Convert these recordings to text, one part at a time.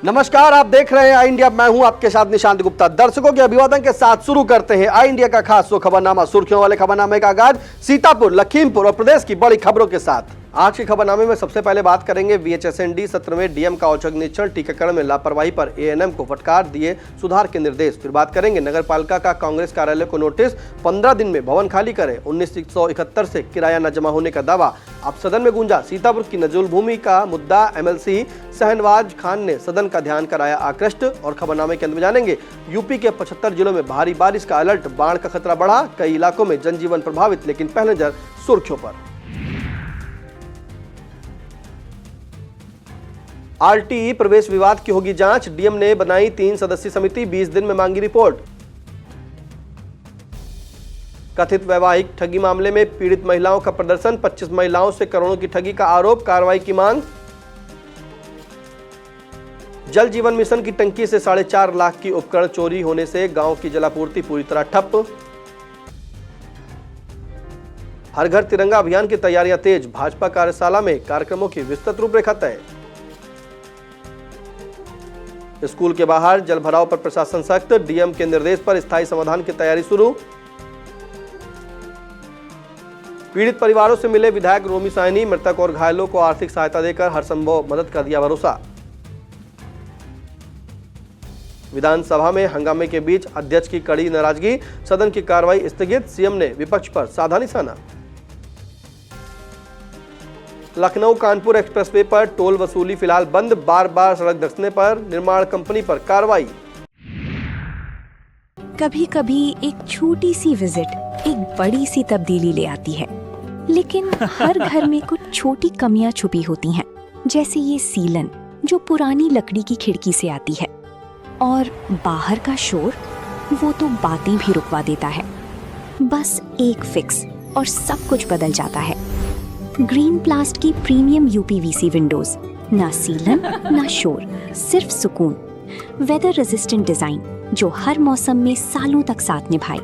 नमस्कार, आप देख रहे हैं आई इंडिया। मैं हूं आपके साथ निशांत गुप्ता। दर्शकों के अभिवादन के साथ शुरू करते हैं आई इंडिया का खास खबरनामा। सुर्खियों वाले खबरनामे का आगाज सीतापुर, लखीमपुर और प्रदेश की बड़ी खबरों के साथ। आज के खबरनामे में सबसे पहले बात करेंगे VHSND सत्र में डीएम का औचक निरीक्षण, टीकाकरण में लापरवाही पर ANM को फटकार, दिए सुधार के निर्देश। फिर बात करेंगे नगर पालिका का कांग्रेस कार्यालय को नोटिस, 15 दिन में भवन खाली करें। 1971 से किराया न जमा होने का दावा। अब सदन में गूंजा सीतापुर की नजूल भूमि का मुद्दा। MLC शहनवाज खान ने सदन का ध्यान कराया आकृष्ट। और खबरनामे के अंत में जानेंगे यूपी के 75 जिलों में भारी बारिश का अलर्ट, बाढ़ का खतरा बढ़ा, कई इलाकों में जनजीवन प्रभावित। लेकिन पहले नजर सुर्खियों पर। RTE प्रवेश विवाद की होगी जांच, डीएम ने बनाई 3 सदस्यीय समिति, 20 दिन में मांगी रिपोर्ट। कथित वैवाहिक ठगी मामले में पीड़ित महिलाओं का प्रदर्शन, 25 महिलाओं से करोड़ों की ठगी का आरोप, कार्रवाई की मांग। जल जीवन मिशन की टंकी से 4.5 लाख की उपकरण चोरी होने से गांव की जलापूर्ति पूरी तरह ठप। हर घर तिरंगा अभियान की तैयारियां तेज, भाजपा कार्यशाला में कार्यक्रमों की विस्तृत रूपरेखा तय। स्कूल के बाहर जलभराव पर प्रशासन सख्त, डीएम के निर्देश पर स्थायी समाधान की तैयारी शुरू। पीड़ित परिवारों से मिले विधायक रोमी साहनी, मृतक और घायलों को आर्थिक सहायता देकर हर संभव मदद का दिया भरोसा। विधानसभा में हंगामे के बीच अध्यक्ष की कड़ी नाराजगी, सदन की कार्रवाई स्थगित, सीएम ने विपक्ष पर साधा निशाना। लखनऊ कानपुर एक्सप्रेसवे पर टोल वसूली फिलहाल बंद, बार बार सड़क धंसने पर निर्माण कंपनी पर कार्रवाई। कभी कभी एक छोटी सी विजिट एक बड़ी सी तब्दीली ले आती है, लेकिन हर घर में कुछ छोटी कमियां छुपी होती हैं, जैसे ये सीलन जो पुरानी लकड़ी की खिड़की से आती है, और बाहर का शोर वो तो बातें भी रुकवा देता है। बस एक फिक्स और सब कुछ बदल जाता है। ग्रीन प्लास्ट की प्रीमियम UPVC विंडोज, ना सीलन ना शोर, सिर्फ सुकून। वेदर रेजिस्टेंट डिजाइन जो हर मौसम में सालों तक साथ निभाए।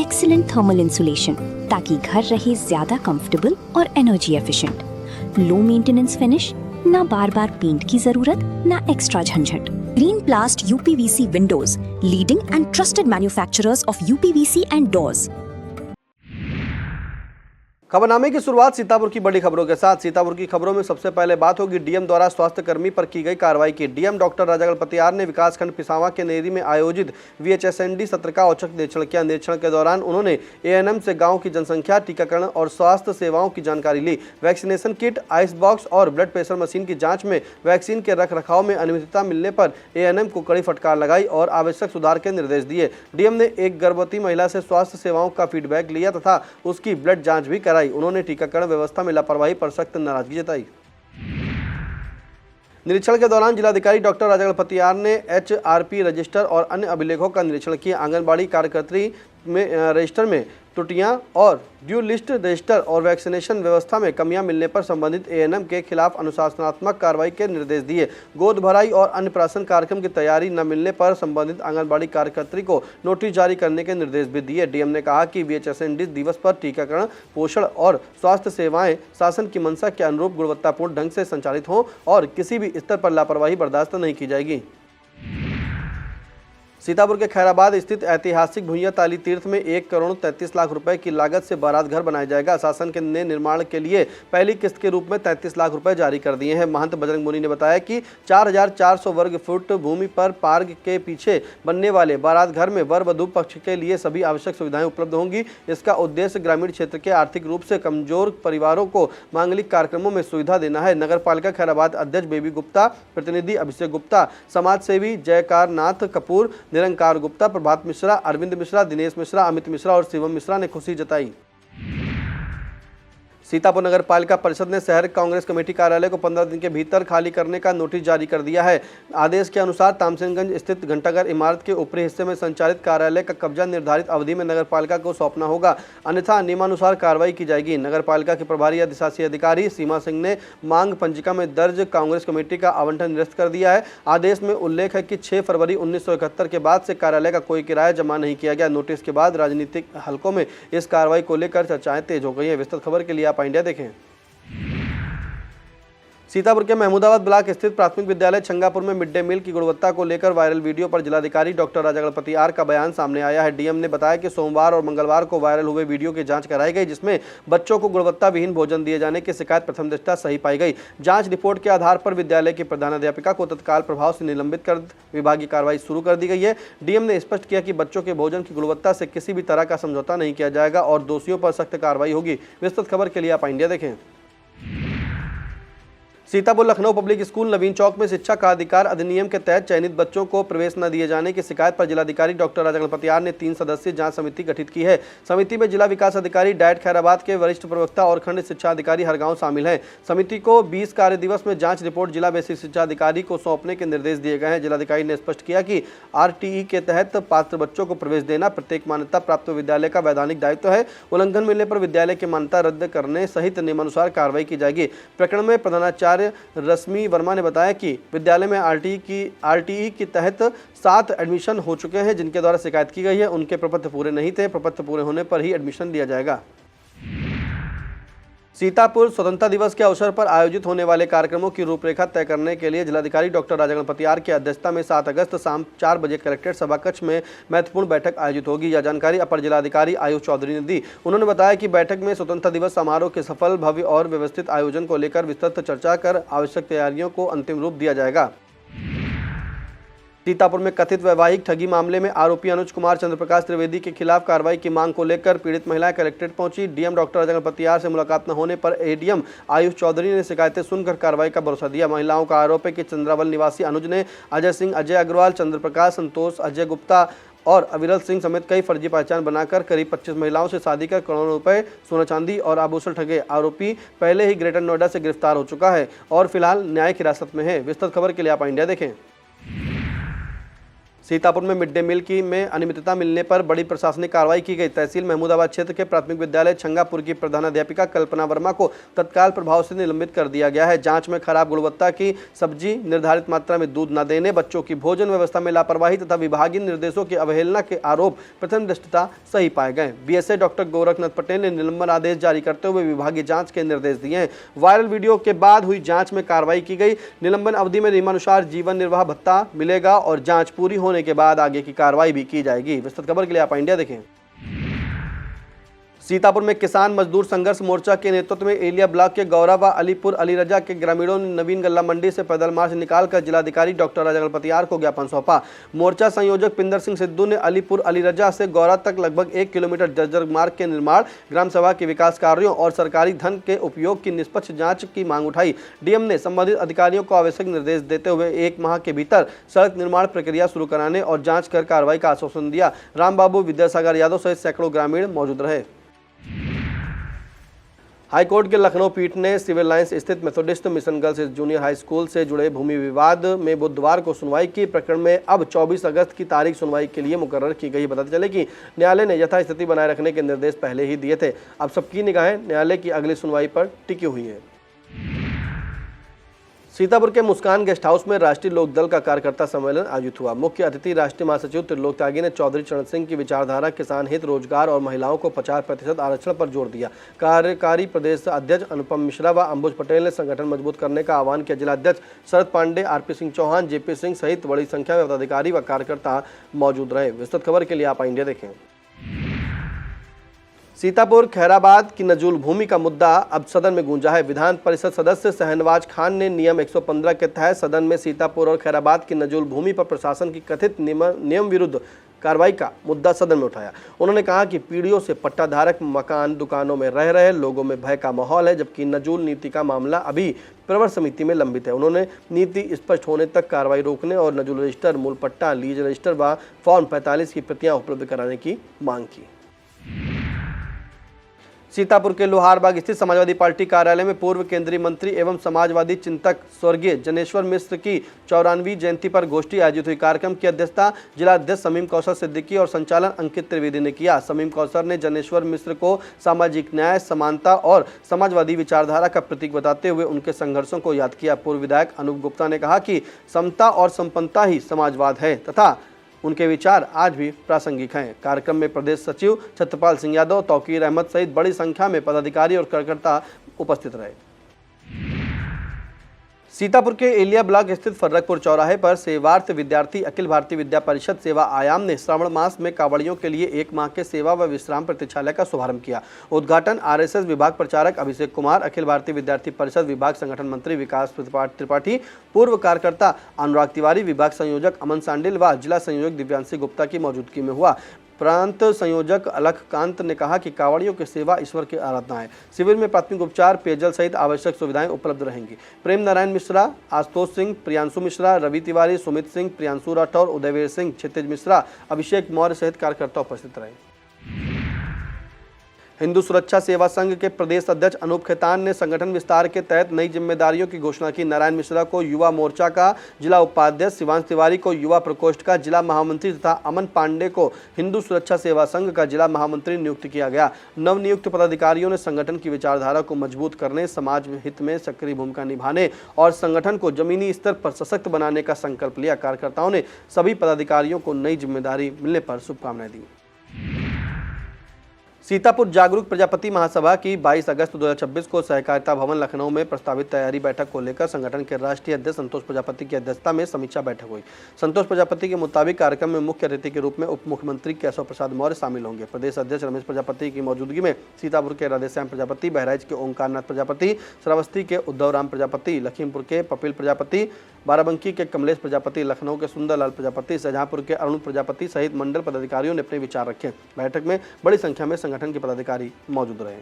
एक्सीलेंट थर्मल इंसुलेशन ताकि घर रहे ज्यादा कंफर्टेबल और energy efficient. Low maintenance finish, ना बार बार पेंट की जरूरत, ना एक्स्ट्रा झंझट। Green plast UPVC windows, leading and trusted manufacturers of UPVC and doors. खबरनामे की शुरुआत सीतापुर की बड़ी खबरों के साथ। सीतापुर की खबरों में सबसे पहले बात होगी डीएम द्वारा स्वास्थ्य कर्मी पर की गई कार्रवाई की। डीएम डॉक्टर राजागणपतियार ने विकासखंड पिसावा के नेरी में आयोजित VHSND सत्र का औचक निरीक्षण किया। निरीक्षण के दौरान उन्होंने ANM से गांव की जनसंख्या, टीकाकरण और स्वास्थ्य सेवाओं की जानकारी ली। वैक्सीनेशन किट, आइस बॉक्स और ब्लड प्रेशर मशीन की जाँच में वैक्सीन के रखरखाव में अनियमितता मिलने पर ANM को कड़ी फटकार लगाई और आवश्यक सुधार के निर्देश दिए। डीएम ने एक गर्भवती महिला से स्वास्थ्य सेवाओं का फीडबैक लिया तथा उसकी ब्लड जाँच भी कराई। उन्होंने टीकाकरण व्यवस्था में लापरवाही पर सख्त नाराजगी जताई। निरीक्षण के दौरान जिलाधिकारी डॉक्टर राजागणपतियार ने HRP रजिस्टर और अन्य अभिलेखों का निरीक्षण किया। आंगनबाड़ी कार्यकर्त्री में रजिस्टर में त्रुटियां और ड्यू लिस्ट रजिस्टर और वैक्सीनेशन व्यवस्था में कमियां मिलने पर संबंधित ANM के खिलाफ अनुशासनात्मक कार्रवाई के निर्देश दिए। गोद भराई और अन्य प्राशन कार्यक्रम की तैयारी न मिलने पर संबंधित आंगनबाड़ी कार्यकर्त्री को नोटिस जारी करने के निर्देश भी दिए। डीएम ने कहा कि VHSND दिवस पर टीकाकरण, पोषण और स्वास्थ्य सेवाएं शासन की मंशा के अनुरूप गुणवत्तापूर्ण ढंग से संचालित हों और किसी भी स्तर पर लापरवाही बर्दाश्त नहीं की जाएगी। सीतापुर के खैराबाद स्थित ऐतिहासिक भुइयां ताली तीर्थ में 1 करोड़ 33 लाख रुपए की लागत से बारात घर बनाया जाएगा। शासन के ने निर्माण के लिए पहली किस्त के रूप में 33 लाख रुपए जारी कर दिए हैं। महंत बजरंग मुनि ने बताया कि 4400 वर्ग फुट भूमि पर पार्क के पीछे बनने वाले बारात घर में वर वधू पक्ष के लिए सभी आवश्यक सुविधाएं उपलब्ध होंगी। इसका उद्देश्य ग्रामीण क्षेत्र के आर्थिक रूप से कमजोर परिवारों को मांगलिक कार्यक्रमों में सुविधा देना है। नगर पालिका खैराबाद अध्यक्ष बेबी गुप्ता, प्रतिनिधि अभिषेक गुप्ता, समाज सेवी जयकार नाथ कपूर, निरंकार गुप्ता, प्रभात मिश्रा, अरविंद मिश्रा, दिनेश मिश्रा, अमित मिश्रा और शिवम मिश्रा ने खुशी जताई। सीतापुर नगर पालिका परिषद ने शहर कांग्रेस कमेटी कार्यालय को 15 दिन के भीतर खाली करने का नोटिस जारी कर दिया है। आदेश के अनुसार तामसेनगंज स्थित घंटाघर इमारत के ऊपरी हिस्से में संचालित कार्यालय का कब्जा निर्धारित अवधि में नगर पालिका को सौंपना होगा, अन्यथा नियमानुसार कार्रवाई की जाएगी। नगर पालिका के प्रभारी अधिशासी अधिकारी सीमा सिंह ने मांग पंजिका में दर्ज कांग्रेस कमेटी का आवंटन निरस्त कर दिया है। आदेश में उल्लेख है कि 6 फरवरी 1971 के बाद से कार्यालय का कोई किराया जमा नहीं किया गया। नोटिस के बाद राजनीतिक हलकों में इस कार्रवाई को लेकर चर्चाएं तेज हो गई हैं। विस्तृत खबर के लिए आप इंडिया देखें। सीतापुर के महमूदाबाद ब्लॉक स्थित प्राथमिक विद्यालय छंगापुर में मिड डे मील की गुणवत्ता को लेकर वायरल वीडियो पर जिलाधिकारी डॉक्टर राजा गणपति आर का बयान सामने आया है। डीएम ने बताया कि सोमवार और मंगलवार को वायरल हुए वीडियो की जांच कराई गई, जिसमें बच्चों को गुणवत्ता विहीन भोजन दिए जाने की शिकायत प्रथम दृष्टया सही पाई गई। जांच रिपोर्ट के आधार पर विद्यालय की प्रधानाध्यापिका को तत्काल प्रभाव से निलंबित कर विभागीय कार्रवाई शुरू कर दी गई है। डीएम ने स्पष्ट किया कि बच्चों के भोजन की गुणवत्ता से किसी भी तरह का समझौता नहीं किया जाएगा और दोषियों पर सख्त कार्रवाई होगी। विस्तृत खबर के लिए आप इंडिया देखें। सीतापुर लखनऊ पब्लिक स्कूल नवीन चौक में शिक्षा का अधिकार अधिनियम के तहत चयनित बच्चों को प्रवेश न दिए जाने की शिकायत पर जिलाधिकारी डॉक्टर राजा गणपति आर ने 3 सदस्यीय जांच समिति गठित की है। समिति में जिला विकास अधिकारी डायट खैराबाद के वरिष्ठ प्रवक्ता और खंड शिक्षा अधिकारी हरगांव शामिल हैं। समिति को 20 कार्य दिवस में जांच रिपोर्ट जिला बेसिक शिक्षा अधिकारी को सौंपने के निर्देश दिए गए हैं। जिलाधिकारी ने स्पष्ट किया कि RTE के तहत पात्र बच्चों को प्रवेश देना प्रत्येक मान्यता प्राप्त विद्यालय का वैधानिक दायित्व है। उल्लंघन मिलने पर विद्यालय की मान्यता रद्द करने सहित नियमानुसार कार्रवाई की जाएगी। प्रकरण में प्रधानाचार्य रश्मि वर्मा ने बताया कि विद्यालय में RTE के तहत 7 एडमिशन हो चुके हैं, जिनके द्वारा शिकायत की गई है उनके प्रपत्र पूरे नहीं थे। प्रपत्र पूरे होने पर ही एडमिशन दिया जाएगा। सीतापुर स्वतंत्रता दिवस के अवसर पर आयोजित होने वाले कार्यक्रमों की रूपरेखा तय करने के लिए जिलाधिकारी डॉक्टर राजा गणपति आर की अध्यक्षता में 7 अगस्त शाम 4 बजे कलेक्ट्रेट सभा कक्ष में महत्वपूर्ण बैठक आयोजित होगी। यह जानकारी अपर जिलाधिकारी आयुष चौधरी ने दी। उन्होंने बताया कि बैठक में स्वतंत्रता दिवस समारोह के सफल, भव्य और व्यवस्थित आयोजन को लेकर विस्तृत चर्चा कर आवश्यक तैयारियों को अंतिम रूप दिया जाएगा। सीतापुर में कथित वैवाहिक ठगी मामले में आरोपी अनुज कुमार चंद्रप्रकाश त्रिवेदी के खिलाफ कार्रवाई की मांग को लेकर पीड़ित महिलाएं कलेक्ट्रेट पहुंची। DM doctor Raja Ganapathi R से मुलाकात न होने पर एडीएम आयुष चौधरी ने शिकायतें सुनकर कार्रवाई का भरोसा दिया। महिलाओं का आरोप है कि चंद्रावल निवासी अनुज ने अजय सिंह, अजय अग्रवाल, चंद्रप्रकाश, संतोष, अजय गुप्ता और अविरल सिंह समेत कई फर्जी पहचान बनाकर करीब 25 महिलाओं से शादी कर करोड़ों रुपए सोना चांदी और आभूषण ठगे। आरोपी पहले ही ग्रेटर नोएडा से गिरफ्तार हो चुका है और फिलहाल न्यायिक हिरासत में है। विस्तृत खबर के लिए आप इंडिया देखें। सीतापुर में मिड डे मील में अनियमितता मिलने पर बड़ी प्रशासनिक कार्रवाई की गई। तहसील महमूदाबाद क्षेत्र के प्राथमिक विद्यालय छंगापुर की प्रधानाध्यापिका कल्पना वर्मा को तत्काल प्रभाव से निलंबित कर दिया गया है। जांच में खराब गुणवत्ता की सब्जी, निर्धारित मात्रा में दूध न देने, बच्चों की भोजन व्यवस्था में लापरवाही तथा विभागीय निर्देशों की अवहेलना के आरोप प्रथम दृष्टया सही पाए गए। BSA डॉक्टर गोरखनाथ पटेल ने निलंबन आदेश जारी करते हुए विभागीय जाँच के निर्देश दिए हैं। वायरल वीडियो के बाद हुई जाँच में कार्रवाई की गई। निलंबन अवधि में नियमानुसार जीवन निर्वाह भत्ता मिलेगा और जाँच पूरी होने के बाद आगे की कार्रवाई भी की जाएगी। विस्तृत खबर के लिए आप इंडिया देखें। सीतापुर में किसान मजदूर संघर्ष मोर्चा के नेतृत्व में एलिया ब्लॉक के गौरा व अलीपुर अलीरजा के ग्रामीणों ने नवीन गल्ला मंडी से पैदल मार्च निकालकर जिलाधिकारी डॉक्टर राजा गणपति आर को ज्ञापन सौंपा। मोर्चा संयोजक पिंदर सिंह सिद्धू ने अलीपुर अलीरजा से गौरा तक लगभग 1 किलोमीटर जर्जर मार्ग के निर्माण, ग्राम सभा के विकास कार्यों और सरकारी धन के उपयोग की निष्पक्ष जांच की मांग उठाई। डीएम ने संबंधित अधिकारियों को आवश्यक निर्देश देते हुए 1 माह के भीतर सड़क निर्माण प्रक्रिया शुरू कराने और जाँच कर कार्रवाई का आश्वासन दिया। रामबाबू, विद्यासागर यादव सहित सैकड़ों ग्रामीण मौजूद रहे। हाईकोर्ट के लखनऊ पीठ ने सिविल लाइंस स्थित Methodist mission girls junior high school से जुड़े भूमि विवाद में बुधवार को सुनवाई की। प्रकरण में अब 24 अगस्त की तारीख सुनवाई के लिए मुकर्रर की गई। बताते चले कि न्यायालय ने यथास्थिति बनाए रखने के निर्देश पहले ही दिए थे। अब सबकी निगाहें न्यायालय की अगली सुनवाई पर टिकी हुई है। सीतापुर के मुस्कान गेस्ट हाउस में राष्ट्रीय लोकदल का कार्यकर्ता सम्मेलन आयोजित हुआ। मुख्य अतिथि राष्ट्रीय महासचिव त्रिलोक त्यागी ने चौधरी चरण सिंह की विचारधारा, किसान हित, रोजगार और महिलाओं को 50% आरक्षण पर जोर दिया। कार्यकारी प्रदेश अध्यक्ष अनुपम मिश्रा व अंबुज पटेल ने संगठन मजबूत करने का आह्वान किया। जिलाध्यक्ष शरद पांडे, RP सिंह चौहान, JP सिंह सहित बड़ी संख्या में पदाधिकारी व कार्यकर्ता मौजूद रहे। विस्तृत खबर के लिए आप इंडिया देखें। सीतापुर खैराबाद की नजूल भूमि का मुद्दा अब सदन में गूंजा है। विधान परिषद सदस्य शहनवाज खान ने नियम 115 के तहत सदन में सीतापुर और खैराबाद की नजूल भूमि पर प्रशासन की कथित नियम विरुद्ध कार्रवाई का मुद्दा सदन में उठाया। उन्होंने कहा कि पीढ़ियों से पट्टाधारक मकान दुकानों में रह रहे लोगों में भय का माहौल है, जबकि नजूल नीति का मामला अभी प्रवर समिति में लंबित है। उन्होंने नीति स्पष्ट होने तक कार्रवाई रोकने और नजूल रजिस्टर, मूल पट्टा, लीज रजिस्टर व फॉर्म 45 की प्रतियां उपलब्ध कराने की मांग की। सीतापुर के लोहारबाग स्थित समाजवादी पार्टी कार्यालय में पूर्व केंद्रीय मंत्री एवं समाजवादी चिंतक स्वर्गीय जनेश्वर मिश्र की 54वीं जयंती पर गोष्ठी आयोजित हुई। कार्यक्रम की अध्यक्षता जिलाध्यक्ष समीम कौसर सिद्दीकी और संचालन अंकित त्रिवेदी ने किया। समीम कौसर ने जनेश्वर मिश्र को सामाजिक न्याय, समानता और समाजवादी विचारधारा का प्रतीक बताते हुए उनके संघर्षों को याद किया। पूर्व विधायक अनूप गुप्ता ने कहा कि समता और संपन्नता ही समाजवाद है तथा उनके विचार आज भी प्रासंगिक हैं। कार्यक्रम में प्रदेश सचिव छत्रपाल सिंह यादव, तौकीर अहमद सहित बड़ी संख्या में पदाधिकारी और कार्यकर्ता उपस्थित रहे। सीतापुर के एलिया ब्लॉक स्थित फर्रकपुर चौराहे पर सेवार्थ विद्यार्थी अखिल भारतीय विद्या परिषद सेवा आयाम ने श्रावण मास में कांवड़ियों के लिए 1 माह के सेवा व विश्राम प्रतीक्षालय का शुभारंभ किया। उद्घाटन आरएसएस विभाग प्रचारक अभिषेक कुमार, अखिल भारतीय विद्यार्थी परिषद विभाग संगठन मंत्री विकास त्रिपाठी, पूर्व कार्यकर्ता अनुराग तिवारी, विभाग संयोजक अमन सांडिल व जिला संयोजक दिव्यांशी गुप्ता की मौजूदगी में हुआ। प्रांत संयोजक अलखकांत ने कहा कि कांवड़ियों की सेवा ईश्वर की आराधना है। शिविर में प्राथमिक उपचार, पेयजल सहित आवश्यक सुविधाएं उपलब्ध रहेंगी। प्रेम नारायण मिश्रा, आशुतोष सिंह, प्रियांशु मिश्रा, रवि तिवारी, सुमित सिंह, प्रियांशु राठौर, उदयवीर सिंह, क्षितिज मिश्रा, अभिषेक मौर्य सहित कार्यकर्ता उपस्थित रहे। हिंदू सुरक्षा सेवा संघ के प्रदेश अध्यक्ष अनूप खेतान ने संगठन विस्तार के तहत नई जिम्मेदारियों की घोषणा की। नारायण मिश्रा को युवा मोर्चा का जिला उपाध्यक्ष, शिवांश तिवारी को युवा प्रकोष्ठ का जिला महामंत्री तथा अमन पांडे को हिंदू सुरक्षा सेवा संघ का जिला महामंत्री नियुक्त किया गया। नवनियुक्त पदाधिकारियों ने संगठन की विचारधारा को मजबूत करने, समाज हित में सक्रिय भूमिका निभाने और संगठन को जमीनी स्तर पर सशक्त बनाने का संकल्प लिया। कार्यकर्ताओं ने सभी पदाधिकारियों को नई जिम्मेदारी मिलने पर शुभकामनाएं दी। सीतापुर जागरूक प्रजापति महासभा की 22 अगस्त 2026 को सहकारिता भवन लखनऊ में प्रस्तावित तैयारी बैठक को लेकर संगठन के राष्ट्रीय अध्यक्ष संतोष प्रजापति की अध्यक्षता में समीक्षा बैठक हुई। संतोष प्रजापति के मुताबिक कार्यक्रम में मुख्य अतिथि के रूप में उप मुख्यमंत्री केशव प्रसाद मौर्य शामिल होंगे। प्रदेश अध्यक्ष रमेश प्रजापति की मौजूदगी में सीतापुर के राधेश्याम प्रजापति, बहराइच के ओंकारनाथ प्रजापति, श्रावस्ती के उद्धव राम प्रजापति, लखीमपुर के पपिल प्रजापति, बाराबंकी के कमलेश प्रजापति, लखनऊ के सुंदरलाल प्रजापति, शाहजहांपुर के अरुण प्रजापति सहित मंडल पदाधिकारियों ने अपने विचार रखे। बैठक में बड़ी संख्या में संगठन के पदाधिकारी मौजूद रहे।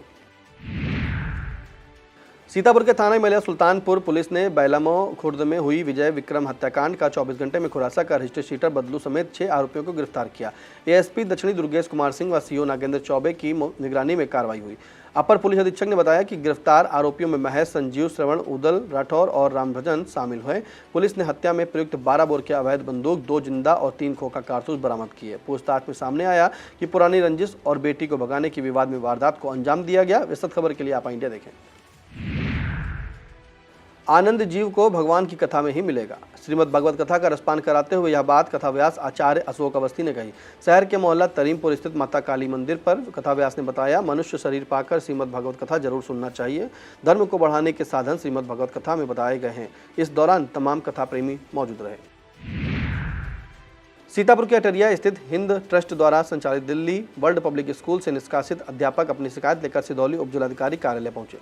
सीतापुर के थाना महिला सुल्तानपुर पुलिस ने बैलामो खुर्द में हुई विजय विक्रम हत्याकांड का 24 घंटे में खुलासा कर रजिस्टर शीटर बदलू समेत 6 आरोपियों को गिरफ्तार किया। एएसपी दक्षिणी दुर्गेश कुमार सिंह व सीओ नागेंद्र चौबे की निगरानी में कार्रवाई हुई। अपर पुलिस अधीक्षक ने बताया कि गिरफ्तार आरोपियों में महेश, संजीव, श्रवण, उदल राठौर और रामभजन शामिल हुए। पुलिस ने हत्या में प्रयुक्त 12 बोर की अवैध बंदूक, 2 जिंदा और 3 खोखा कारतूस बरामद किए। पूछताछ में सामने आया कि पुरानी रंजिश और बेटी को भगाने की विवाद में वारदात को अंजाम दिया गया। विस्तृत खबर के लिए आप इंडिया देखें। आनंद जीव को भगवान की कथा में ही मिलेगा। श्रीमद् भगवत कथा का रसपान कराते हुए यह बात कथाव्यास आचार्य अशोक अवस्थी ने कही। शहर के मोहल्ला तरीमपुर स्थित माता काली मंदिर पर कथाव्यास ने बताया, मनुष्य शरीर पाकर श्रीमद् भगवत कथा जरूर सुनना चाहिए। धर्म को बढ़ाने के साधन श्रीमद् भगवत कथा में बताए गए हैं। इस दौरान तमाम कथा प्रेमी मौजूद रहे। सीतापुर के अटरिया स्थित हिंद ट्रस्ट द्वारा संचालित दिल्ली वर्ल्ड पब्लिक स्कूल से निष्कासित अध्यापक अपनी शिकायत लेकर सिधौली उपजिलाधिकारी कार्यालय पहुंचे।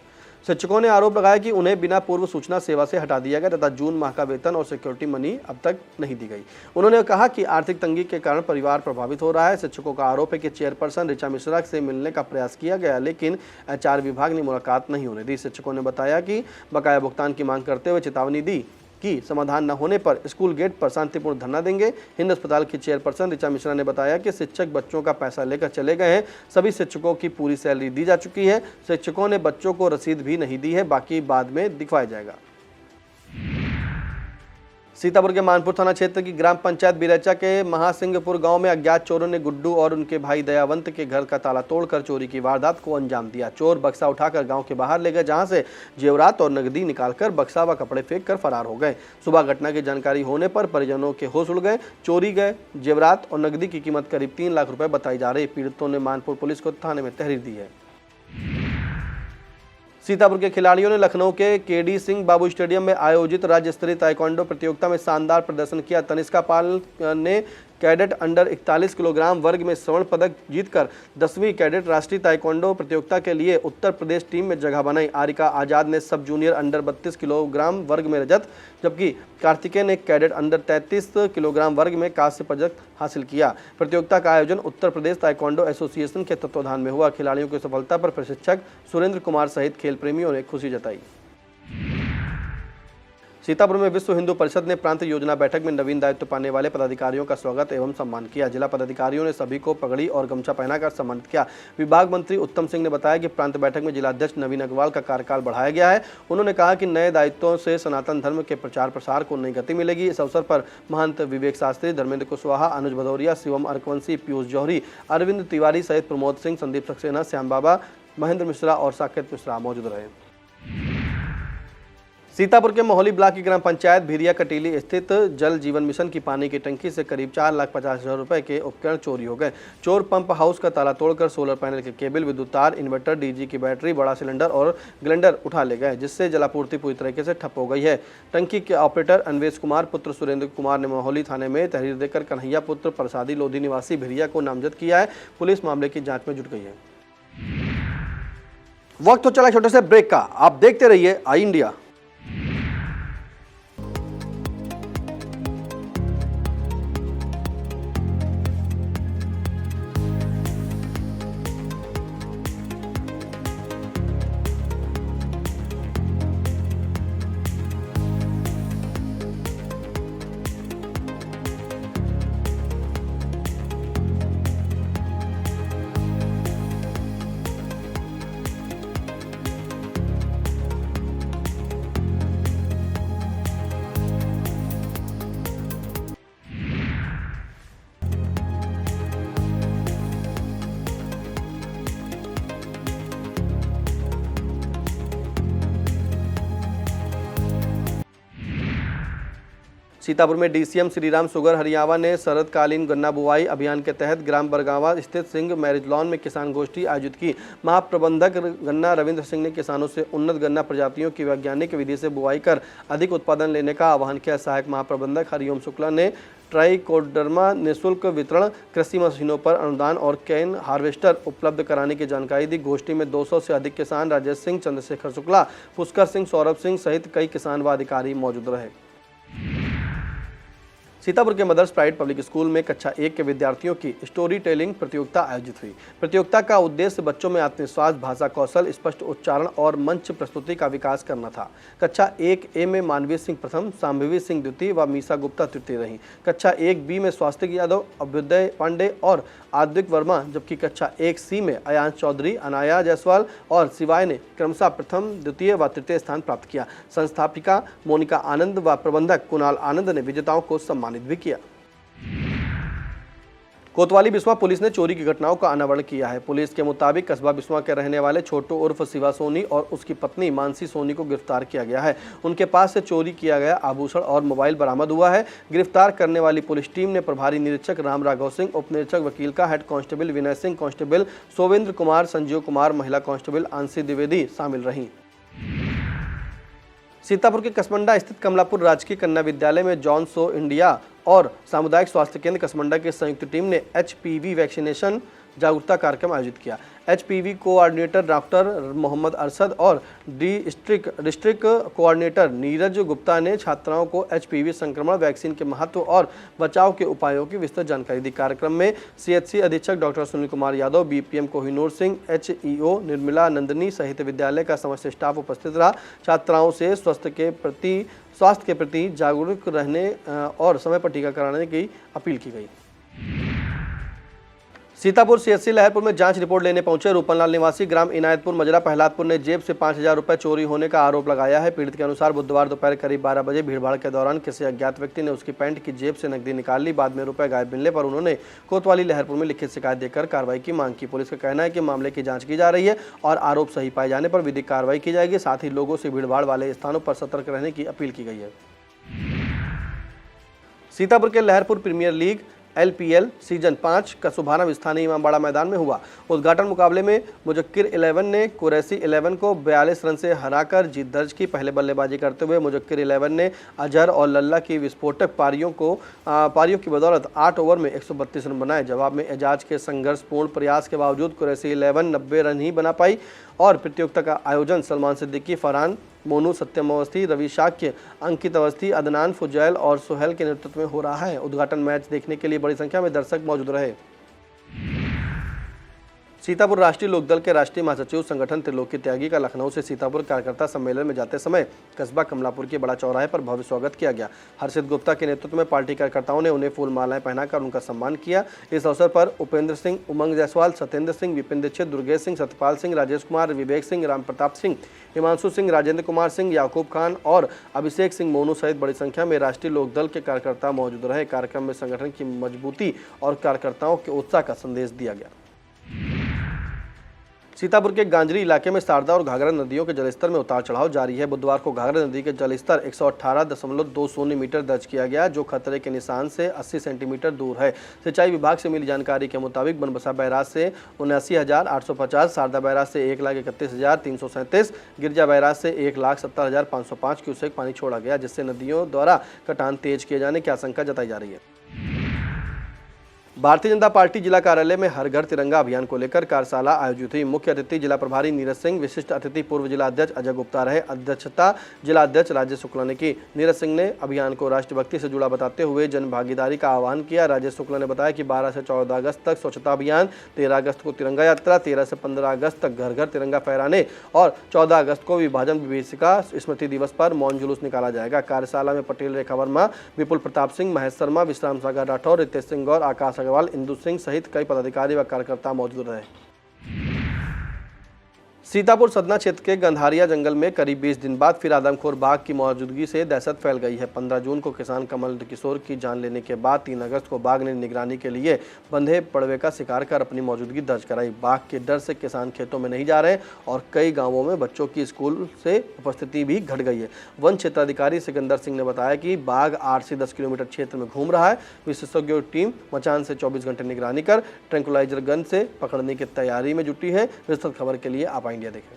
शिक्षकों ने आरोप लगाया कि उन्हें बिना पूर्व सूचना सेवा से हटा दिया गया तथा जून माह का वेतन और सिक्योरिटी मनी अब तक नहीं दी गई। उन्होंने कहा कि आर्थिक तंगी के कारण परिवार प्रभावित हो रहा है। शिक्षकों का आरोप है कि चेयरपर्सन ऋचा मिश्रा से मिलने का प्रयास किया गया, लेकिन एचआर विभाग ने मुलाकात नहीं होने दी। शिक्षकों ने बताया कि बकाया भुगतान की मांग करते हुए चेतावनी दी कि समाधान न होने पर स्कूल गेट पर शांतिपूर्ण धरना देंगे। हिंद अस्पताल की चेयरपर्सन ऋचा मिश्रा ने बताया कि शिक्षक बच्चों का पैसा लेकर चले गए हैं। सभी शिक्षकों की पूरी सैलरी दी जा चुकी है। शिक्षकों ने बच्चों को रसीद भी नहीं दी है, बाकी बाद में दिखवाया जाएगा। सीतापुर के मानपुर थाना क्षेत्र की ग्राम पंचायत बिरैचा के महासिंहपुर गांव में अज्ञात चोरों ने गुड्डू और उनके भाई दयावंत के घर का ताला तोड़कर चोरी की वारदात को अंजाम दिया। चोर बक्सा उठाकर गांव के बाहर ले गए, जहां से जेवरात और नकदी निकालकर बक्सा व कपड़े फेंक कर फरार हो गए। सुबह घटना की जानकारी होने पर परिजनों के होश उड़ गए। चोरी गए जेवरात और नकदी की कीमत करीब 3 लाख रुपए बताई जा रही। पीड़ितों ने मानपुर पुलिस को थाने में तहरीर दी है। सीतापुर के खिलाड़ियों ने लखनऊ के केडी सिंह बाबू स्टेडियम में आयोजित राज्य स्तरीय ताइक्वांडो प्रतियोगिता में शानदार प्रदर्शन किया। तनिष्का पाल ने कैडेट अंडर 41 किलोग्राम वर्ग में स्वर्ण पदक जीतकर 10वीं कैडेट राष्ट्रीय ताइक्वांडो प्रतियोगिता के लिए उत्तर प्रदेश टीम में जगह बनाई। आरिका आजाद ने सब जूनियर अंडर 32 किलोग्राम वर्ग में रजत, जबकि कार्तिकेय ने कैडेट अंडर 33 किलोग्राम वर्ग में कांस्य पदक हासिल किया। प्रतियोगिता का आयोजन उत्तर प्रदेश ताइक्वांडो एसोसिएशन के तत्वाधान में हुआ। खिलाड़ियों की सफलता पर प्रशिक्षक सुरेंद्र कुमार सहित खेल प्रेमियों ने खुशी जताई। सीतापुर में विश्व हिंदू परिषद ने प्रांत योजना बैठक में नवीन दायित्व पाने वाले पदाधिकारियों का स्वागत एवं सम्मान किया। जिला पदाधिकारियों ने सभी को पगड़ी और गमछा पहनाकर सम्मानित किया। विभाग मंत्री उत्तम सिंह ने बताया कि प्रांत बैठक में जिलाध्यक्ष नवीन अग्रवाल का कार्यकाल बढ़ाया गया है। उन्होंने कहा कि नए दायित्वों से सनातन धर्म के प्रचार प्रसार को नई गति मिलेगी। इस अवसर पर महंत विवेक शास्त्री, धर्मेंद्र कुशवाहा, अनुज भदौरिया, शिवम अर्कवंशी, पीयूष जौहरी, अरविंद तिवारी सहित प्रमोद सिंह, संदीप सक्सेना, श्याम बाबा, महेंद्र मिश्रा और साकेत मिश्रा मौजूद रहे। सीतापुर के मोहली ब्लॉक की ग्राम पंचायत भिरिया कटीली स्थित जल जीवन मिशन की पानी की टंकी से करीब 4,50,000 रुपए के उपकरण चोरी हो गए। चोर पंप हाउस का ताला तोड़कर सोलर पैनल के केबल, विद्युत तार, इन्वर्टर, डीजी की बैटरी, बड़ा सिलेंडर और ग्राइंडर उठा ले गए, जिससे जलापूर्ति पूरी तरीके से ठप हो गई है। टंकी के ऑपरेटर अन्वेश कुमार पुत्र सुरेंद्र कुमार ने मोहली थाने में तहरीर देकर कन्हैया पुत्र प्रसादी लोधी निवासी भिरिया को नामजद किया है। पुलिस मामले की जाँच में जुट गई है। वक्त तो चला छोटे से ब्रेक का, आप देखते रहिए आई इंडिया। सीतापुर में डीसीएम श्रीराम सुगर हरियावा ने शरदकालीन गन्ना बुआई अभियान के तहत ग्राम बरगावा स्थित सिंह मैरिज लॉन में किसान गोष्ठी आयोजित की। महाप्रबंधक गन्ना रविंद्र सिंह ने किसानों से उन्नत गन्ना प्रजातियों की वैज्ञानिक विधि से बुआई कर अधिक उत्पादन लेने का आह्वान किया। सहायक महाप्रबंधक हरिओम शुक्ला ने ट्राइकोडर्मा निःशुल्क वितरण, कृषि मशीनों पर अनुदान और कैन हार्वेस्टर उपलब्ध कराने की जानकारी दी। गोष्ठी में 200 से अधिक किसान राजेश सिंह, चंद्रशेखर शुक्ला, पुष्कर सिंह, सौरभ सिंह सहित कई किसान व अधिकारी मौजूद रहे। सीतापुर के मदर्स प्राइड पब्लिक स्कूल में कक्षा 1 के विद्यार्थियों की स्टोरी टेलिंग प्रतियोगिता आयोजित हुई। प्रतियोगिता का उद्देश्य बच्चों में आत्मविश्वास, भाषा कौशल, स्पष्ट उच्चारण और मंच प्रस्तुति का विकास करना था। कक्षा 1A में मानवीय सिंह प्रथम, शांभवी सिंह द्वितीय व मीसा गुप्ता तृतीय रहीं। कक्षा 1B में स्वास्तिक यादव, अभ्युदय पांडे और आद्विक वर्मा, जबकि कक्षा 1C में अयांश चौधरी, अनाया जायसवाल और शिवाय ने क्रमशः प्रथम, द्वितीय व तृतीय स्थान प्राप्त किया। संस्थापिका मोनिका आनंद व प्रबंधक कुणाल आनंद ने विजेताओं को सम्मानित भी किया। कोतवाली बिस्वा पुलिस ने चोरी की घटनाओं का अनावरण किया है। पुलिस के मुताबिक कस्बा बिस्वा के रहने वाले छोटू उर्फ शिवा सोनी और उसकी पत्नी मानसी सोनी को गिरफ्तार किया गया है। उनके पास से चोरी किया गया आभूषण और मोबाइल बरामद हुआ है। गिरफ्तार करने वाली पुलिस टीम ने प्रभारी निरीक्षक राम राघव सिंह, उप निरीक्षक वकील का, head constable Vinay Singh, constable सोवेंद्र Kumar, Sanjeev Kumar, महिला कांस्टेबल आंशी द्विवेदी शामिल रहीं। सीतापुर के कसमंडा स्थित कमलापुर राजकीय कन्या विद्यालय में जॉन सो इंडिया और सामुदायिक स्वास्थ्य केंद्र कसमंडा की संयुक्त टीम ने HPV वैक्सीनेशन जागरूकता कार्यक्रम आयोजित किया। HPV coordinator doctor Mohammad Arshad और डिस्ट्रिक्ट कोऑर्डिनेटर नीरज गुप्ता ने छात्राओं को HPV संक्रमण वैक्सीन के महत्व और बचाव के उपायों की विस्तृत जानकारी दी। कार्यक्रम में CHC अधीक्षक doctor Sunil Kumar Yadav, BPM Kohinoor Singh, HEO Nirmala Nandini सहित विद्यालय का समस्त स्टाफ उपस्थित रहा। छात्राओं से स्वास्थ्य के प्रति जागरूक रहने और समय पर टीका कराने की अपील की गई। सीतापुर CHC लहरपुर में जांच रिपोर्ट लेने पहुंचे रूपनलाल निवासी ग्राम इनायतपुर मजरा प्रहलादपुर ने जेब से 5,000 रुपए चोरी होने का आरोप लगाया है। पीड़ित के अनुसार बुधवार दोपहर करीब 12 बजे भीड़भाड़ के दौरान किसी अज्ञात व्यक्ति ने उसकी पैंट की जेब से नकदी निकाल ली। बाद में रुपए गायब मिलने पर उन्होंने कोतवाली लहरपुर में लिखित शिकायत देकर कार्रवाई की मांग की। पुलिस का कहना है कि मामले की जाँच की जा रही है और आरोप सही पाए जाने पर विधिक कार्रवाई की जाएगी। साथ ही लोगों से भीड़भाड़ वाले स्थानों पर सतर्क रहने की अपील की गई है। सीतापुर के Laharpur premier league LPL season 5 का शुभारंभ स्थानीय इमामबाड़ा मैदान में हुआ। उद्घाटन मुकाबले में मुजक्किर 11 ने कुरैशी 11 को 42 रन से हराकर जीत दर्ज की। पहले बल्लेबाजी करते हुए मुजक्किर 11 ने अजहर और लल्ला की विस्फोटक पारियों की बदौलत 8 ओवर में 132 रन बनाए। जवाब में एजाज के संघर्षपूर्ण प्रयास के बावजूद कुरैशी 11 90 रन ही बना पाई और प्रतियोगिता का आयोजन सलमान सिद्दीकी, फरहान मोनू, सत्यम अवस्थी, रवि शाक्य, अंकित अवस्थी, अदनान फुजैल और सुहेल के नेतृत्व में हो रहा है। उद्घाटन मैच देखने के लिए बड़ी संख्या में दर्शक मौजूद रहे। सीतापुर राष्ट्रीय लोकदल के राष्ट्रीय महासचिव संगठन त्रिलोकी त्यागी का लखनऊ से सीतापुर कार्यकर्ता सम्मेलन में जाते समय कस्बा कमलापुर के बड़ा चौराहे पर भव्य स्वागत किया गया। हर्षित गुप्ता के नेतृत्व में पार्टी कार्यकर्ताओं ने उन्हें फूल मालाएं पहनाकर उनका सम्मान किया। इस अवसर पर उपेंद्र सिंह, उमंग जायसवाल, सत्येंद्र सिंह, विपिन दीक्षित, दुर्गेश सिंह, सत्यपाल सिंह, राजेश कुमार, विवेक सिंह, राम प्रताप सिंह, हिमांशु सिंह, राजेंद्र कुमार सिंह, याकूब खान और अभिषेक सिंह मोनू सहित बड़ी संख्या में राष्ट्रीय लोकदल के कार्यकर्ता मौजूद रहे। कार्यक्रम में संगठन की मजबूती और कार्यकर्ताओं के उत्साह का संदेश दिया गया। सीतापुर के गांजरी इलाके में शारदा और घाघरा नदियों के जलस्तर में उतार चढ़ाव जारी है। बुधवार को घाघरा नदी के जलस्तर 118.20 मीटर दर्ज किया गया, जो खतरे के निशान से 80 सेंटीमीटर दूर है। सिंचाई विभाग से मिली जानकारी के मुताबिक बनबसा बैराज से 79,850, शारदा बैराज से 1,31,337, गिरजा बैराज से 1,70,505 क्यूसेक पानी छोड़ा गया, जिससे नदियों द्वारा कटान तेज किए जाने की आशंका जताई जा रही है। भारतीय जनता पार्टी जिला कार्यालय में हर घर तिरंगा अभियान को लेकर कार्यशाला आयोजित हुई। मुख्य अतिथि जिला प्रभारी नीरज सिंह, विशिष्ट अतिथि पूर्व जिला अध्यक्ष अजय गुप्ता रहे। अध्यक्षता जिला अध्यक्ष राजेश शुक्ला ने की। नीरज सिंह ने अभियान को राष्ट्रभक्ति से जुड़ा बताते हुए जन भागीदारी का आह्वान किया। राजेश शुक्ला ने बताया कि 12 से 14 अगस्त तक स्वच्छता अभियान, 13 अगस्त को तिरंगा यात्रा, 13 से 15 अगस्त तक घर घर तिरंगा फहराने और 14 अगस्त को विभाजन विभीषिका स्मृति दिवस पर मौन जुलूस निकाला जाएगा। कार्यशाला में पटेल रेखा वर्मा, विपुल प्रताप सिंह, महेश शर्मा, विश्राम सागर राठौर, रितेश सिंह गौर, आकाश अग्रवाल, इंदु सिंह सहित कई पदाधिकारी व कार्यकर्ता मौजूद रहे। सीतापुर सदना क्षेत्र के गंधारिया जंगल में करीब 20 दिन बाद फिर आदमखोर बाघ की मौजूदगी से दहशत फैल गई है। 15 जून को किसान कमल किशोर की जान लेने के बाद 3 अगस्त को बाघ ने निगरानी के लिए बंधे पड़वे का शिकार कर अपनी मौजूदगी दर्ज कराई। बाघ के डर से किसान खेतों में नहीं जा रहे और कई गांवों में बच्चों की स्कूल से उपस्थिति भी घट गई है। वन क्षेत्राधिकारी सिकंदर सिंह ने बताया कि बाघ 8 से 10 किलोमीटर क्षेत्र में घूम रहा है। विशेषज्ञों की टीम मचान से 24 घंटे निगरानी कर ट्रैंकुलाइजर गन से पकड़ने की तैयारी में जुटी है। विस्तृत खबर के लिए आप इंडिया देखें।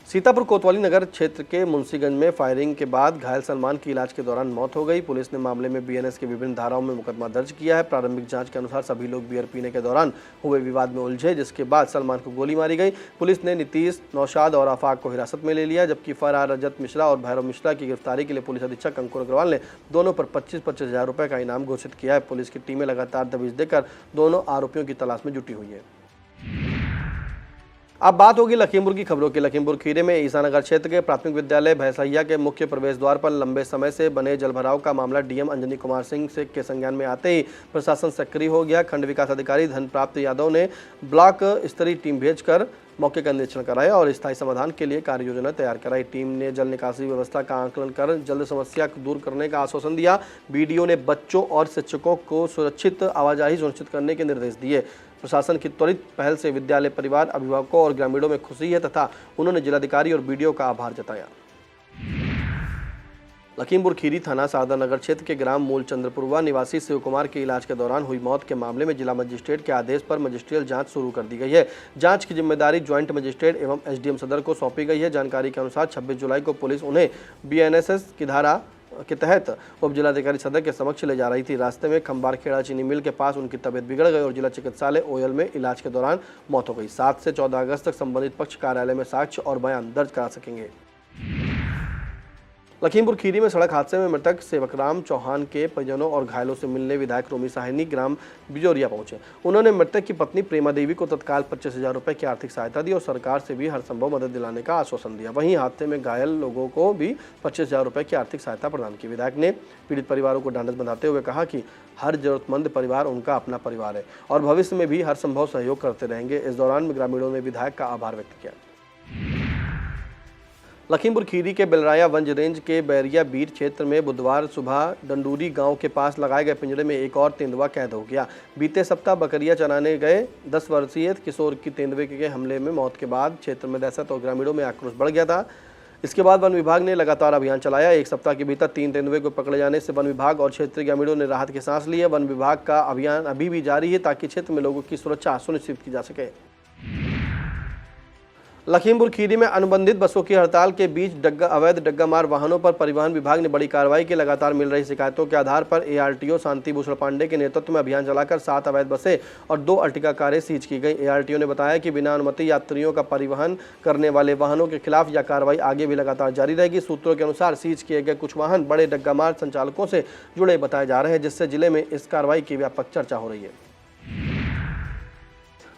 सीतापुर कोतवाली नगर क्षेत्र के मुंशीगंज में फायरिंग के बाद घायल सलमान की इलाज के दौरान मौत हो गई। पुलिस ने मामले में बीएनएस की विभिन्न धाराओं में मुकदमा दर्ज किया है। प्रारंभिक जांच के अनुसार सभी लोग बियर पीने के दौरान हुए विवाद में उलझे, जिसके बाद सलमान को गोली मारी गई। पुलिस ने नीतीश, नौशाद और आफाक को हिरासत में ले लिया, जबकि फरार रजत मिश्रा और भैरव मिश्रा की गिरफ्तारी के लिए पुलिस अधीक्षक अंकुर अग्रवाल ने दोनों पर 25-25 हज़ार रुपये का इनाम घोषित किया है। पुलिस की टीमें लगातार दबिश देकर दोनों आरोपियों की तलाश में जुटी हुई है। अब बात होगी लखीमपुर की खबरों की। लखीमपुर खीरी में ईसानगर क्षेत्र के प्राथमिक विद्यालय भैंसहिया के मुख्य प्रवेश द्वार पर लंबे समय से बने जलभराव का मामला डीएम अंजनी कुमार सिंह से के संज्ञान में आते ही प्रशासन सक्रिय हो गया। खंड विकास अधिकारी धनप्राप्त यादव ने ब्लॉक स्तरीय टीम भेजकर मौके का निरीक्षण कराया और स्थायी समाधान के लिए कार्य योजना तैयार कराई। टीम ने जल निकासी व्यवस्था का आकलन कर जल्द समस्या को दूर करने का आश्वासन दिया। बीडीओ ने बच्चों और शिक्षकों को सुरक्षित आवाजाही सुनिश्चित करने के निर्देश दिए। प्रशासन की त्वरित पहल से विद्यालय परिवार, अभिभावकों और ग्रामीणों में खुशी है तथा उन्होंने जिलाधिकारी और बीडीओ का आभार जताया। लखीमपुर खीरी थाना शारदा नगर क्षेत्र के ग्राम मूल चंद्रपुरवा निवासी शिव कुमार की इलाज के दौरान हुई मौत के मामले में जिला मजिस्ट्रेट के आदेश पर मजिस्ट्रियल जांच शुरू कर दी गई है। जांच की जिम्मेदारी ज्वाइंट मजिस्ट्रेट एवं एसडीएम सदर को सौंपी गई है। जानकारी के अनुसार 26 जुलाई को पुलिस उन्हें बीएनएसएस की धारा के तहत उप जिलाधिकारी सदर के समक्ष ले जा रही थी। रास्ते में खंबार खेड़ा चीनी मिल के पास उनकी तबियत बिगड़ गई और जिला चिकित्सालय ओयल में इलाज के दौरान मौत हो गई। 7 से 14 अगस्त तक संबंधित पक्ष कार्यालय में साक्ष्य और बयान दर्ज करा सकेंगे। लखीमपुर खीरी में सड़क हादसे में मृतक सेवकराम चौहान के परिजनों और घायलों से मिलने विधायक रोमी साहनी ग्राम बिजोरिया पहुंचे। उन्होंने मृतक की पत्नी प्रेमा देवी को तत्काल 25,000 रुपये की आर्थिक सहायता दी और सरकार से भी हर संभव मदद दिलाने का आश्वासन दिया। वहीं हादसे में घायल लोगों को भी 25,000 रुपये की आर्थिक सहायता प्रदान की। विधायक ने पीड़ित परिवारों को ढांढस बंधाते हुए कहा कि हर जरूरतमंद परिवार उनका अपना परिवार है और भविष्य में भी हर संभव सहयोग करते रहेंगे। इस दौरान ग्रामीणों ने विधायक का आभार व्यक्त किया। लखीमपुर खीरी के बेलराया वंज रेंज के बैरिया बीट क्षेत्र में बुधवार सुबह डंडूरी गांव के पास लगाए गए पिंजरे में एक और तेंदुआ कैद हो गया। बीते सप्ताह बकरियां चराने गए 10 वर्षीय किशोर की तेंदुए के हमले में मौत के बाद क्षेत्र में दहशत और ग्रामीणों में आक्रोश बढ़ गया था। इसके बाद वन विभाग ने लगातार अभियान चलाया। एक सप्ताह के भीतर 3 तेंदुए को पकड़े जाने से वन विभाग और क्षेत्रीय ग्रामीणों ने राहत की सांस ली है। वन विभाग का अभियान अभी भी जारी है ताकि क्षेत्र में लोगों की सुरक्षा सुनिश्चित की जा सके। लखीमपुर खीरी में अनुबंधित बसों की हड़ताल के बीच अवैध डग्गामार वाहनों पर परिवहन विभाग ने बड़ी कार्रवाई की। लगातार मिल रही शिकायतों के आधार पर एआरटीओ शांति भूषण पांडे के नेतृत्व में अभियान चलाकर 7 अवैध बसें और 2 अर्टिगा कारें सीज की गई। एआरटीओ ने बताया कि बिना अनुमति यात्रियों का परिवहन करने वाले वाहनों के खिलाफ यह कार्रवाई आगे भी लगातार जारी रहेगी। सूत्रों के अनुसार सीज किए गए कुछ वाहन बड़े डग्गामार संचालकों से जुड़े बताए जा रहे हैं, जिससे जिले में इस कार्रवाई की व्यापक चर्चा हो रही है।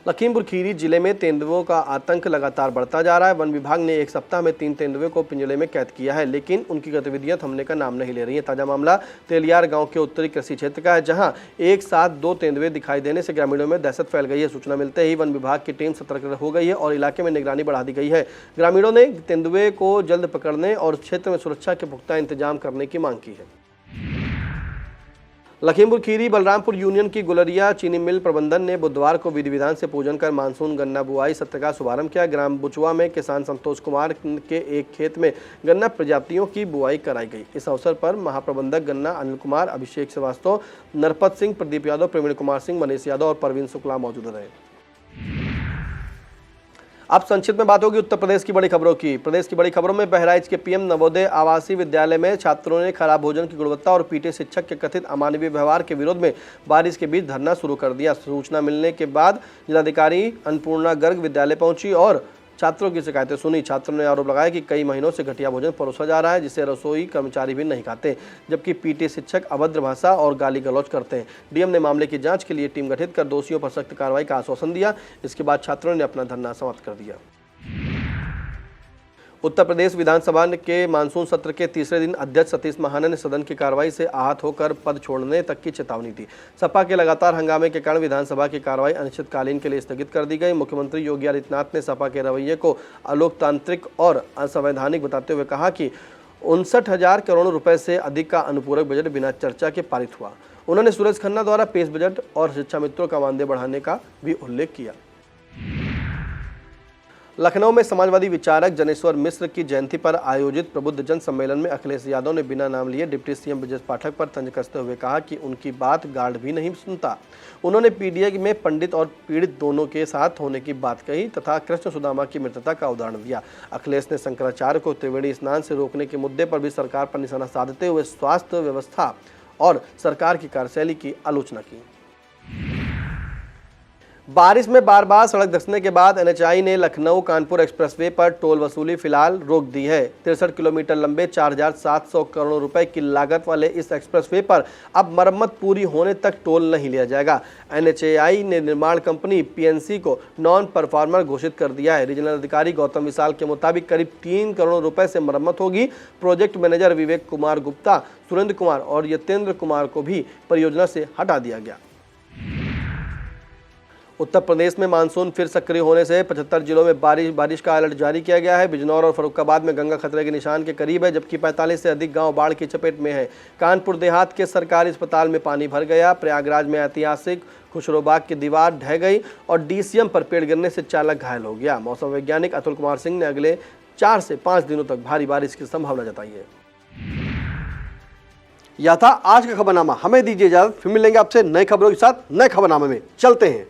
लखीमपुर खीरी जिले में तेंदुओं का आतंक लगातार बढ़ता जा रहा है। वन विभाग ने एक सप्ताह में 3 तेंदुए को पिंजरे में कैद किया है, लेकिन उनकी गतिविधियां थमने का नाम नहीं ले रही हैं। ताजा मामला तेलियार गांव के उत्तरी कृषि क्षेत्र का है, जहां एक साथ 2 तेंदुए दिखाई देने से ग्रामीणों में दहशत फैल गई है। सूचना मिलते ही वन विभाग की टीम सतर्क हो गई है और इलाके में निगरानी बढ़ा दी गई है। ग्रामीणों ने तेंदुए को जल्द पकड़ने और क्षेत्र में सुरक्षा के पुख्ता इंतजाम करने की मांग की है। लखीमपुर खीरी बलरामपुर यूनियन की गुलरिया चीनी मिल प्रबंधन ने बुधवार को विधि विधान से पूजन कर मानसून गन्ना बुआई सत्र का शुभारंभ किया। ग्राम बुचवा में किसान संतोष कुमार के एक खेत में गन्ना प्रजातियों की बुआई कराई गई। इस अवसर पर महाप्रबंधक गन्ना अनिल कुमार, अभिषेक श्रीवास्तव, नरपत सिंह, प्रदीप यादव, प्रवीण कुमार सिंह, मनीष यादव और परवीन शुक्ला मौजूद रहे। अब संक्षिप्त में बात होगी उत्तर प्रदेश की बड़ी खबरों की। प्रदेश की बड़ी खबरों में बहराइच के पीएम नवोदय आवासीय विद्यालय में छात्रों ने खराब भोजन की गुणवत्ता और पीटे शिक्षक के कथित अमानवीय व्यवहार के विरोध में बारिश के बीच धरना शुरू कर दिया। सूचना मिलने के बाद जिलाधिकारी अन्नपूर्णा गर्ग विद्यालय पहुंची और छात्रों की शिकायतें सुनी। छात्रों ने आरोप लगाया कि कई महीनों से घटिया भोजन परोसा जा रहा है, जिसे रसोई कर्मचारी भी नहीं खाते, जबकि पीटी शिक्षक अभद्र भाषा और गाली गलौज करते हैं। डीएम ने मामले की जांच के लिए टीम गठित कर दोषियों पर सख्त कार्रवाई का आश्वासन दिया। इसके बाद छात्रों ने अपना धरना समाप्त कर दिया। उत्तर प्रदेश विधानसभा के मानसून सत्र के तीसरे दिन अध्यक्ष सतीश महाना ने सदन की कार्रवाई से आहत होकर पद छोड़ने तक की चेतावनी दी। सपा के लगातार हंगामे के कारण विधानसभा की कार्रवाई अनिश्चितकालीन के लिए स्थगित कर दी गई। मुख्यमंत्री योगी आदित्यनाथ ने सपा के रवैये को अलोकतांत्रिक और असंवैधानिक बताते हुए कहा कि 59,000 करोड़ रुपए से अधिक का अनुपूरक बजट बिना चर्चा के पारित हुआ। उन्होंने सुरेश खन्ना द्वारा पेश बजट और शिक्षा मित्रों का मानदेय बढ़ाने का भी उल्लेख किया। लखनऊ में समाजवादी विचारक जनेश्वर मिश्र की जयंती पर आयोजित प्रबुद्ध जन सम्मेलन में अखिलेश यादव ने बिना नाम लिए डिप्टी सीएम ब्रजेश पाठक पर तंज कसते हुए कहा कि उनकी बात गार्ड भी नहीं सुनता। उन्होंने पीडीए में पंडित और पीड़ित दोनों के साथ होने की बात कही तथा कृष्ण सुदामा की मित्रता का उदाहरण दिया। अखिलेश ने शंकराचार्य को त्रिवेणी स्नान से रोकने के मुद्दे पर भी सरकार पर निशाना साधते हुए स्वास्थ्य व्यवस्था और सरकार की कार्यशैली की आलोचना की। बारिश में बार बार सड़क धंसने के बाद एनएचएआई ने लखनऊ कानपुर एक्सप्रेसवे पर टोल वसूली फिलहाल रोक दी है। 63 किलोमीटर लंबे 4,700 करोड़ रुपए की लागत वाले इस एक्सप्रेसवे पर अब मरम्मत पूरी होने तक टोल नहीं लिया जाएगा। एनएचएआई ने निर्माण कंपनी पीएनसी को नॉन परफॉर्मर घोषित कर दिया है। रीजनल अधिकारी गौतम विशाल के मुताबिक करीब 3 करोड़ रुपए से मरम्मत होगी। प्रोजेक्ट मैनेजर विवेक कुमार गुप्ता, सुरेंद्र कुमार और यतेंद्र कुमार को भी परियोजना से हटा दिया गया। उत्तर प्रदेश में मानसून फिर सक्रिय होने से 75 जिलों में बारिश का अलर्ट जारी किया गया है। बिजनौर और फर्रुखाबाद में गंगा खतरे के निशान के करीब है, जबकि 45 से अधिक गांव बाढ़ की चपेट में है। कानपुर देहात के सरकारी अस्पताल में पानी भर गया। प्रयागराज में ऐतिहासिक खुशरोबाग की दीवार ढह गई और डीसीएम पर पेड़ गिरने से चालक घायल हो गया। मौसम वैज्ञानिक अतुल कुमार सिंह ने अगले 4 से 5 दिनों तक भारी बारिश की संभावना जताई है। यह था आज का खबरनामा। हमें दीजिए इजाजत, फिर मिलेंगे आपसे नए खबरों के साथ नए खबरनामे में। चलते हैं।